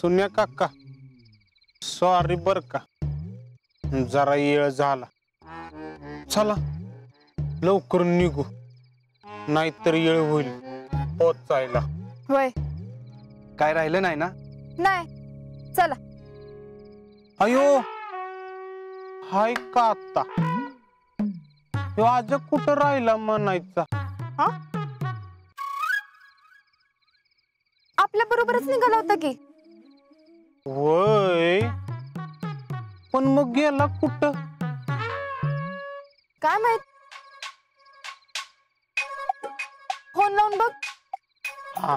सुन्या काका सॉरी बर का जरा येळ झाला चला लवकर निघू नाहीतर येळ होईल पोचायला होय काय राहिलं नाही ना नाही चला अयो हाय का आता ह्यो आज कुठं राहिला म्हणायचा हा आपल्या बरोबरच निघाला होता की वय पण मग गेला कुठं काय माहित फोन लावून बघ हा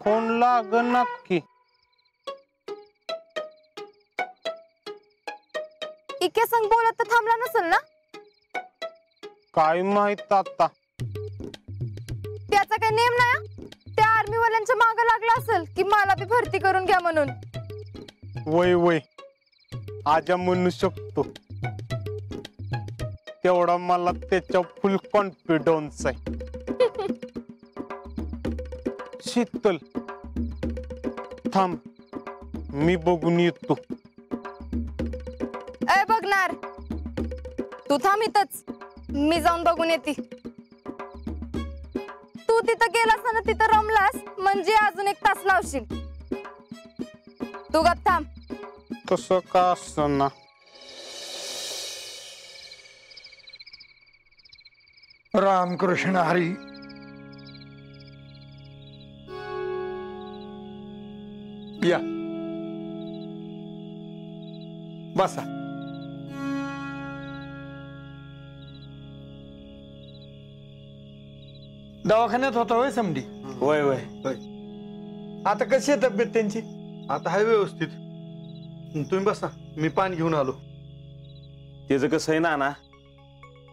फोन लाग नक्की इके संग बोलत तर थांबला नसेल ना काय माहित आता त्याचा काही नेम नाही त्या आर्मी वाल्यांच्या मागे लागला असेल की मला बी भरती करून घ्या म्हणून वय वय आजा म्हणू शकतो तेवढा मला त्याच्या फुल कॉन्फिडन्स आहे शीतल थांब मी बघून येतो ए बघणार तू थांब इथंच मी जाऊन बघून येते तू तिथं गेलास ना तिथं रमलास म्हणजे अजून 1 तास लावशील तू गप थांब कसं का असना रामकृष्ण हरी या बसा दवाखान्यात होता होय समडी होय होय आता कशी आहे तब्येत त्यांची आता हाय व्यवस्थित तुम्ही बसा मी पाणी घेऊन आलो त्याचं कसं आहे ना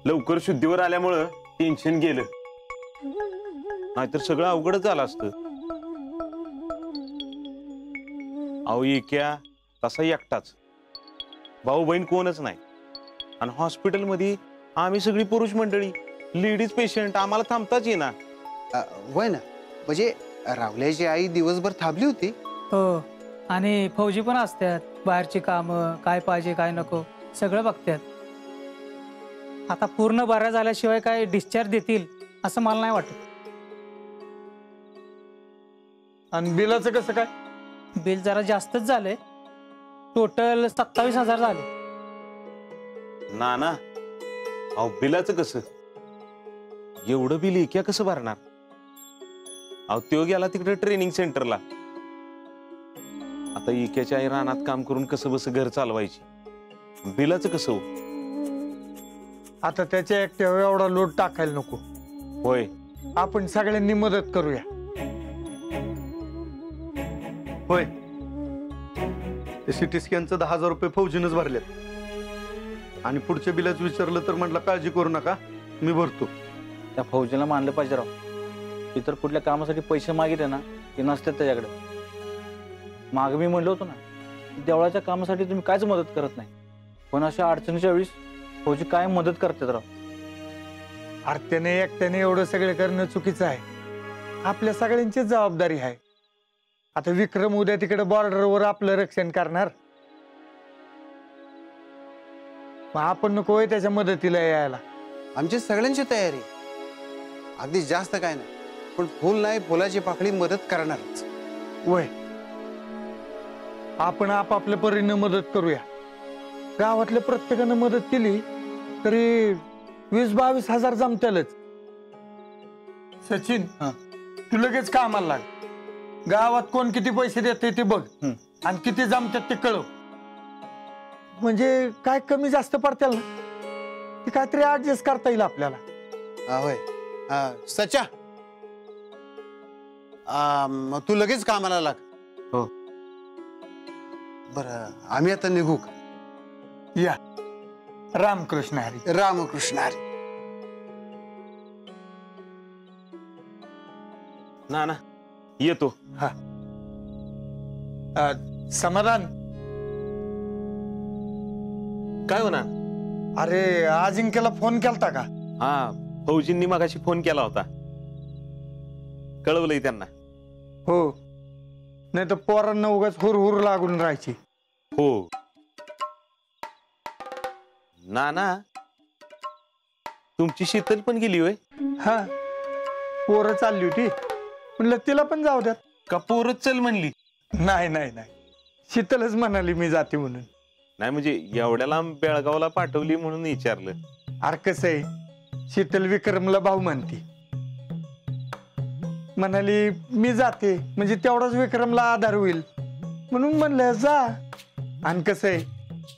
लवकर शुद्धीवर आल्यामुळं टेन्शन गेलं नाहीतर सगळं अवघडच झालं असतं अहो इक्या तसा एकटाच भाऊ बहीण कोणच नाही आणि हॉस्पिटलमध्ये आम्ही सगळी पुरुष मंडळी लेडीज पेशंट आम्हाला थांबताच येईना होय ना म्हणजे रावल्याची आई दिवसभर थांबली होती हो आणि फौजी पण असतात बाहेरची कामं काय पाहिजे काय नको सगळं बघतात आता पूर्ण बऱ्या झाल्याशिवाय काय डिस्चार्ज देतील असं मला नाही वाटत आणि बिलाचं कसं काय बिल जरा जास्तच झालंय टोटल 27,000 झाले ना अहो बिलाचं कसं एवढं बिल इक्या कसं भरणार अहो त्यो गेला तिकडे ट्रेनिंग सेंटरला आता इक्याच्या आई रानात काम करून कसं बस घर चालवायची बिलाचं कसं हो आता त्याच्या एकट्यावर एवढा लोड टाकायला नको होय आपण सगळ्यांनी मदत करूया होय ते सिटी स्कॅनचं 10,000 रुपये फौजीनच भरलेत आणि पुढच्या बिलाच विचारलं तर म्हटलं काळजी करू नका मी भरतो त्या फौजीला मानलं पाहिजे राव इतर कुठल्या कामासाठी पैसे मागितले ना ते नसतात त्याच्याकडे माग मी म्हणलो होतो ना देवळाच्या कामासाठी तुम्ही कायच मदत करत नाही पण अशा अडचणीच्या वेळेस फौजी काय मदत करतात राव अरे त्याने एकट्याने एवढं सगळं करणं चुकीचं आहे आपल्या सगळ्यांची जबाबदारी आहे आता विक्रम उद्या तिकडे बॉर्डरवर आपलं रक्षण करणार मग आपण नको होय त्याच्या मदतीला यायला आमची सगळ्यांची तयारी अगदी जास्त काय नाही पण फुल नाही फुलाची पाकळी मदत करणारच वय आपण आपापल्या परीने मदत करूया गावातल्या प्रत्येकानं मदत केली तरी 20-22 हजार जमतेलच सचिन तू लगेच कामाला लाग गावात कोण किती पैसे देते ते बघ आणि किती जमतात ते कळव म्हणजे काय कमी जास्त पडतील ना ते काहीतरी ऍडजस्ट करता येईल आपल्याला होय सचा मग तू लगेच कामाला लाग हो बरं आम्ही आता निघू का या रामकृष्ण हरी रामकृष्ण हरी ना येतो समाधान काय होणार? अरे अजिंक्यला फोन केलता का? हा, फौजींनी मगाशी फोन केला होता, कळवलंय त्यांना. हो, नाही तर पोरांना उगाच हुर लागून राहायची. हो ना, तुमची शीतल पण गेली होय? हा, पोरं चालली होती, म्हणलं तिला पण जाऊ द्यात. का पोरच चल म्हणली? नाही, शीतलच म्हणाली मी जाते म्हणून. नाही म्हणजे एवढ्या लांब बेळगावला पाठवली म्हणून विचारलं. अरे कसं आहे, शीतल विक्रमला भाऊ म्हणती, म्हणाली मी जाते म्हणजे तेवढाच विक्रमला आधार होईल म्हणून म्हणलं जा. आणि कसं आहे,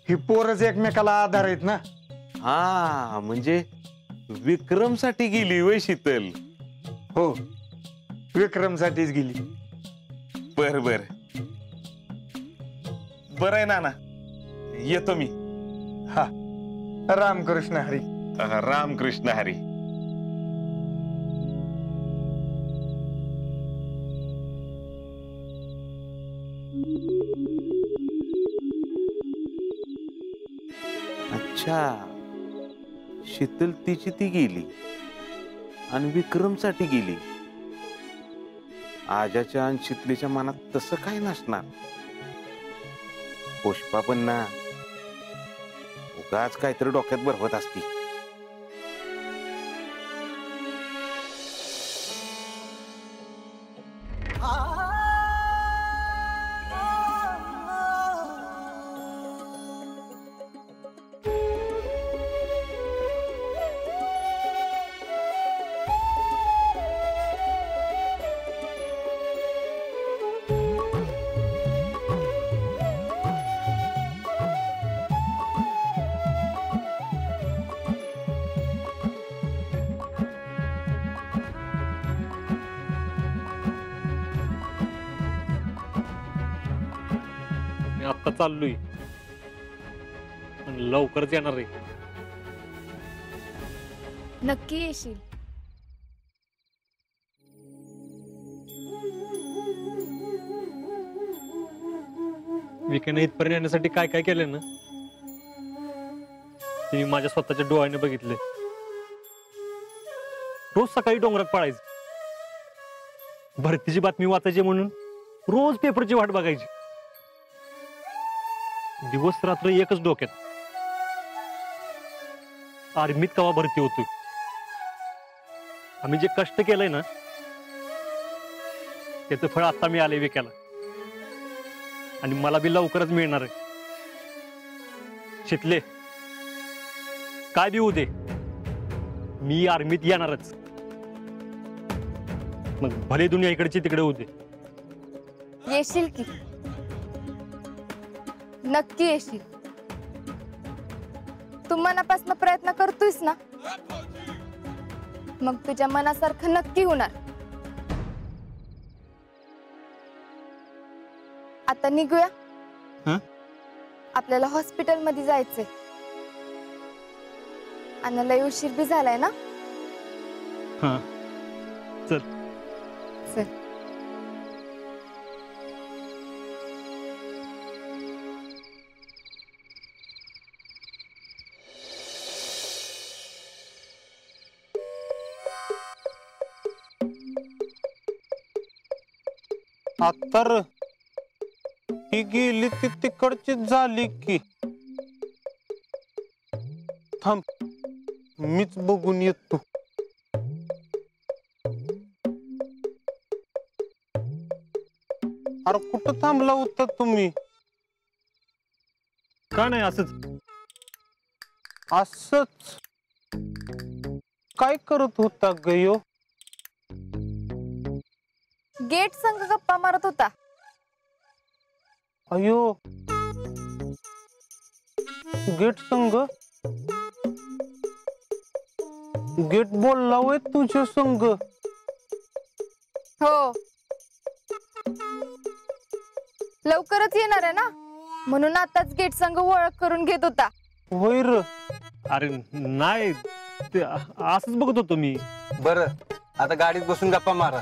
ही पोरच एकमेकाला आधार आहेत ना. हा, म्हणजे विक्रमसाठी गेली होय शीतल? हो, विक्रमसाठीच गेली. बर आहे नाना, येतो मी. हा, रामकृष्ण हरी. रामकृष्ण हरी. अच्छा, शीतल तिची ती गेली आणि विक्रमसाठी गेली. आजाच्या आणि शीतलीच्या मनात तसं काय नसणार. पुष्पा पण ना उगाच काहीतरी डोक्यात भरवत असती. आता चाललोय, पण लवकरच येणार रे. नक्की येशील? विकेंड इथपर्यंत येण्यासाठी काय काय केलं ना ते मी माझ्या स्वतःच्या डोळ्याने बघितले. रोज सकाळी डोंगरात पळायचं, भरतीची बातमी वाचायची म्हणून रोज पेपरची वाट बघायची. दिवस रात्र एकच डोक्यात, आर्मीत कवा भरती होतोय. आम्ही जे कष्ट केलंय ना त्याचं फळ आता मी आले विकायला, आणि मला बी लवकरच मिळणार आहे. शितले, काय बी होऊ दे, मी आर्मीत येणारच. मग भले दुनिया इकडची तिकडे होऊ दे. येशील की? नक्की येशील? तू मनापासून प्रयत्न करतोयस ना, मग तुझ्या मनासारखं नक्की होणार. आता निघूया. आपल्याला हॉस्पिटल मध्ये जायचंय, आणि लय उशीर बी झालाय ना. हा, चल. चल. तर ही गेली ती तिकडचीच झाली की. थांब, मीच बघून येतो. अरे कुठं थांबला होता तुम्ही? का नाही असंच? असंच काय करत होता गयो? गेट संग गप्पा मारत होता. अयो, गेट संग? गेट बोलला होय तुझ्या संग? हो, लवकरच येणार आहे ना, म्हणून आताच गेट संग ओळख करून घेत होता. होय र. अरे नाही, ते असंच बघत होतो मी. बरं, आता गाडीत बसून गप्पा मारा.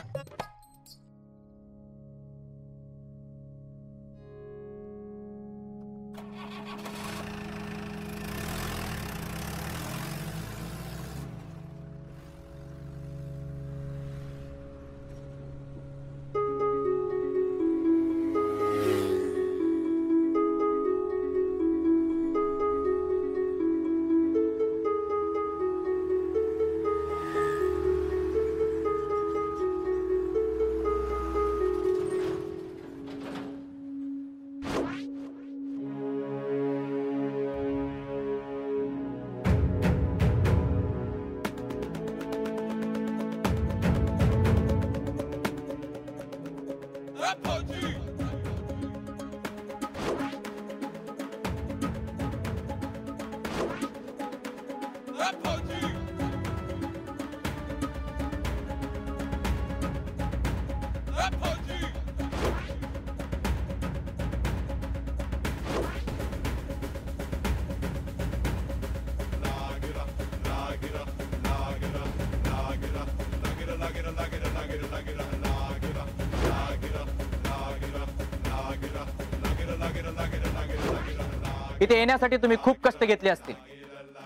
इथे येण्यासाठी तुम्ही खूप कष्ट घेतले असतील,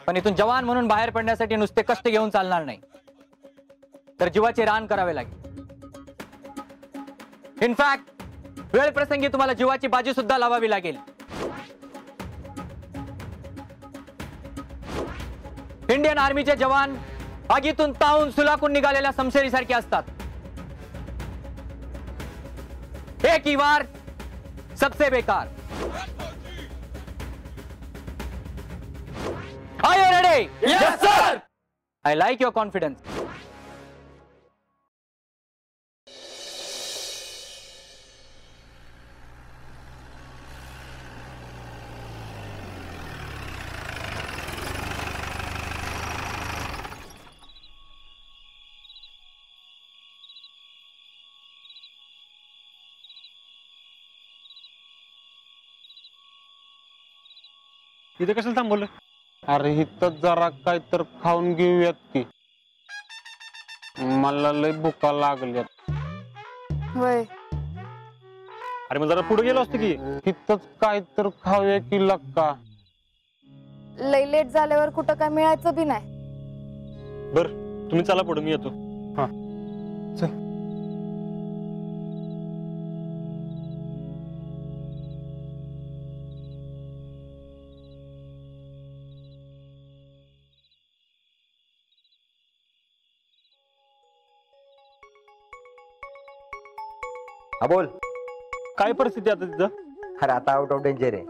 पण इथून जवान म्हणून बाहेर पडण्यासाठी नुसते कष्ट घेऊन चालणार नाही, तर जीवाचे रान करावे लागेल. इनफॅक्ट वेळ प्रसंगी तुम्हाला जीवाची बाजी सुद्धा लावावी लागेल. इंडियन आर्मीचे जवान आगीतून तावून सुलाखून निघालेल्या समशेरीसारखे असतात. एक ही वार सबसे बेकार. Are you ready? Yes, sir. I like your confidence. इथे कशाला थांबवलं? अरे इथं जरा काय तर खाऊन घेऊयात की, मला लय भुका लागल्यात. होय. अरे मग जरा पुढे गेलो असतो की. इथंच काय तर खाऊया की लक्का. लय लेट झाल्यावर कुठं काय मिळायचं बी नाही. बर तुम्ही चला पुढे, मी येतो. हा बोल. काय परिस्थिती आता तिथं? अरे आता आउट ऑफ डेंजर आहे.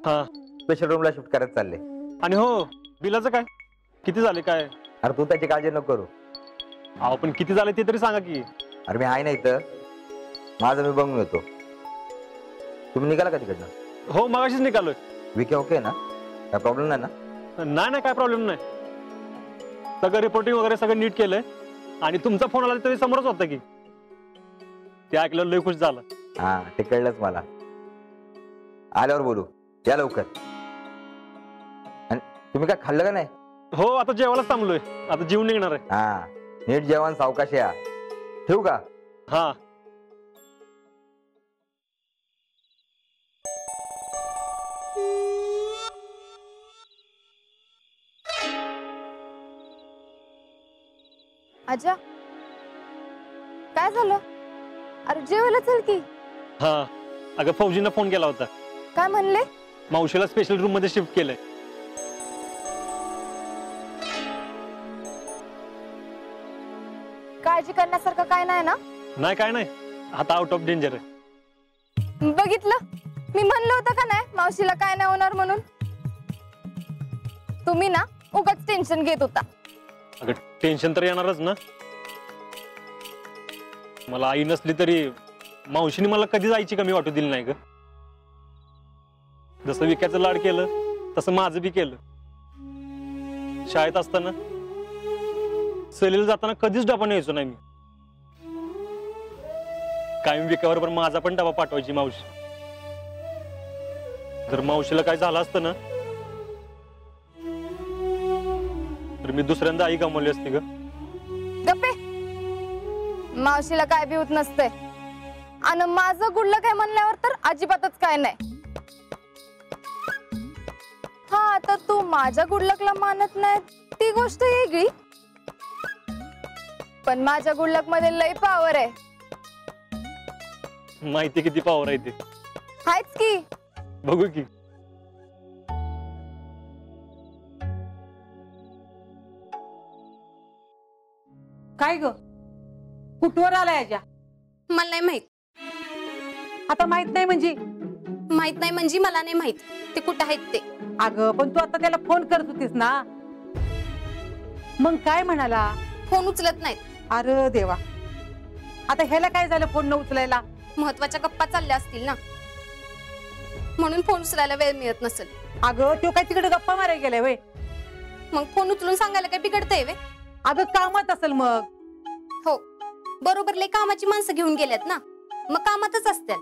हा स्पेशल रूमला शिफ्ट करायला चालले. आणि हो बिलाचं काय किती झाले काय? अरे तू त्याची काळजी नको करू. अहो पण किती झाले ते तरी सांगा की. अरे मी आहे ना इथं, माझं मी बघून येतो. तुम्ही निघाला का तिकडनं? हो मगाशीच निघालोय. विके ओके ना? काय प्रॉब्लेम नाही ना? नाही काय प्रॉब्लेम नाही. सगळं रिपोर्टिंग वगैरे सगळं नीट केलंय. आणि तुमचा फोन आला तरी समोरच होता की, ते ऐकलं लय खुश झालं. हा ते कळलंच मला. आल्यावर बोलू, या लवकर. आणि तुम्ही काय खाल्लं का नाही? हो आता जेवायलाच थांबलोय, आता जेवून निघणार आहे. हा नीट जेवण, सावकाश या. ठेवू का? हा. आजा काय झालं? अरे जेवायला चल की. हा अगं फौजींना फोन केला होता. काय म्हणले? मावशीला स्पेशल रूम मध्ये शिफ्ट केलंय. काळजी करण्यासारखं काय नाही ना? नाही काय नाही, आता आउट ऑफ डेंजर आहे. बघितलं, मी म्हणलं होतं का नाही मावशीला काय नाही होणार म्हणून. तुम्ही ना उगाच टेन्शन घेत होता. अगं टेन्शन तर येणारच ना. मला आई नसली तरी मावशीने मला कधी जायची कमी वाटू दिली नाही ग. जसं विक्याचं लाड केलं तसं माझं बी केलं. शाळेत असताना सहलीला जाताना कधीच डबा न्यायचो नाही मी. कायम विक्यावर पण माझा पण डबा पाठवायची मावशी. जर मावशीला काय झालं असतं ना तर मी दुसऱ्यांदा आई गमावली असती ग. गप्पे, मावशीला काय बी होत नसतंय. आणि माझं गुडलं काय म्हणल्यावर तर अजिबातच काय नाही. हा आता तू माझ्या गुडलकला मानत नाही ती गोष्ट वेगळी, पण माझ्या गुडलक मध्ये लय पॉवर आहे. माहिती किती पावर आहे ते. हायच की. बघू की. काय ग, कुठवर आलाय आजा? मला नाही माहित. आता माहित नाही म्हणजे? माहित नाही म्हणजे मला नाही माहित ते कुठं आहेत ते. अगं पण तू आता त्याला फोन करत होतीस ना, मग काय म्हणाला? फोन उचलत नाहीत. अरे देवा, आता ह्याला काय झालं फोन न उचलायला? महत्वाच्या गप्पा चालल्या असतील ना, म्हणून फोन उचलायला वेळ मिळत नसेल. अगं तो काय तिकडे गप्पा मारायला गेलाय वय? मग फोन उचलून सांगायला काय बिघडतंय वे? अगं कामात असेल मग. हो बरोबर, लय कामाची माणसं घेऊन गेल्यात ना, मग कामातच असतात.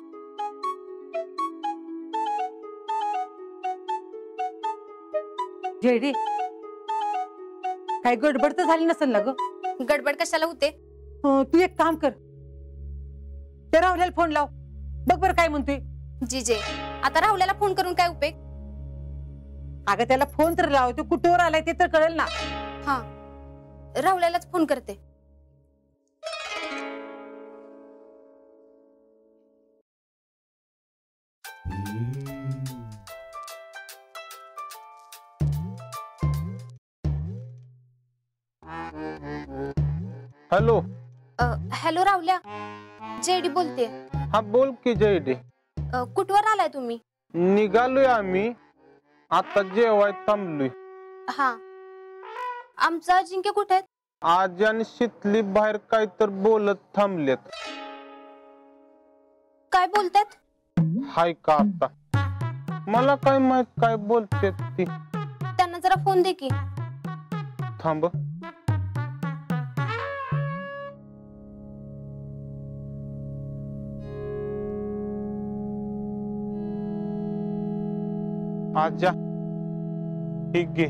जेडी काय गडबड तर झाली नसेल ना ग? गडबड कशाला होते? तू एक काम कर, त्या राहुल्याला फोन लाव, बघ बरं काय म्हणतोय. जीजे आता राहुल्याला फोन करून काय उपयोग? अगं त्याला फोन तर लाव, तो कुठवर आलाय ते तर कळेल ना. हा राहुल्यालाच फोन करते. हॅलो. हॅलो राहुल्या, जेडी बोलते. हा बोल की जयडी. कुठवर आलाय तुम्ही? निघालोय आम्ही, आता जेवाय थांबलोय. हा आमचं अजिंक्य कुठे आहेत? आज आणि शितली बाहेर काय तर बोलत थांबलेत. काय बोलतात? हाय का आता मला काय माहित काय बोलतेत ती. त्यांना जरा फोन दे की. थांब. आजा ठीक आहे.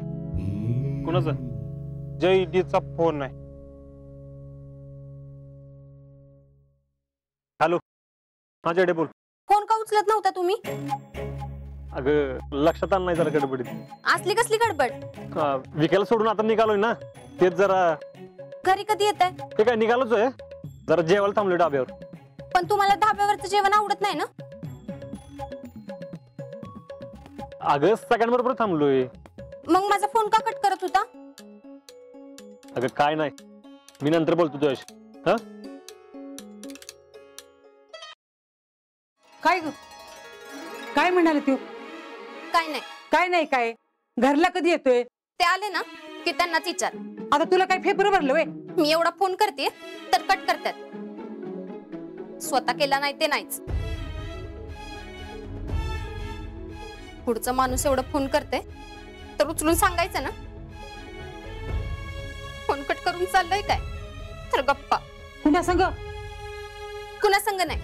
कोणाचा? जयडीचा फोन आहे. हॅलो. हा जेडे बोल. फोन का उचलत नव्हता तुम्ही? अगं लक्षात आलं नाही जरा गडबडीत. असली कसली गडबड? विकायला सोडून आता निघालोय ना, तेच जरा. घरी कधी येत आहे? ते काय निघालोच आहे, जरा जेवायला थांबलोय डाब्यावर. पण तुम्हाला धाब्यावरचं जेवण आवडत नाही ना? अगं सगळ्यांबरोबर थांबलोय. मग माझा फोन का कट करत होता? अगं काय नाही, मी नंतर बोलतो तुझ्याशी. हा काय ग, काय म्हणाले तू? काय नाही. काय नाही काय? घरला कधी येतोय? ते आले ना की त्यांनाच विचार. आता तुला काय फेबर भरलं वे? मी एवढा फोन करते तर कट करतात, स्वतः केला नाही ते नाहीच. पुढचा माणूस एवढा फोन करते तर उचलून सांगायचं ना. फोन कट करून चाललंय काय तर गप्पा. कुणा संग? कुणा संग नाही,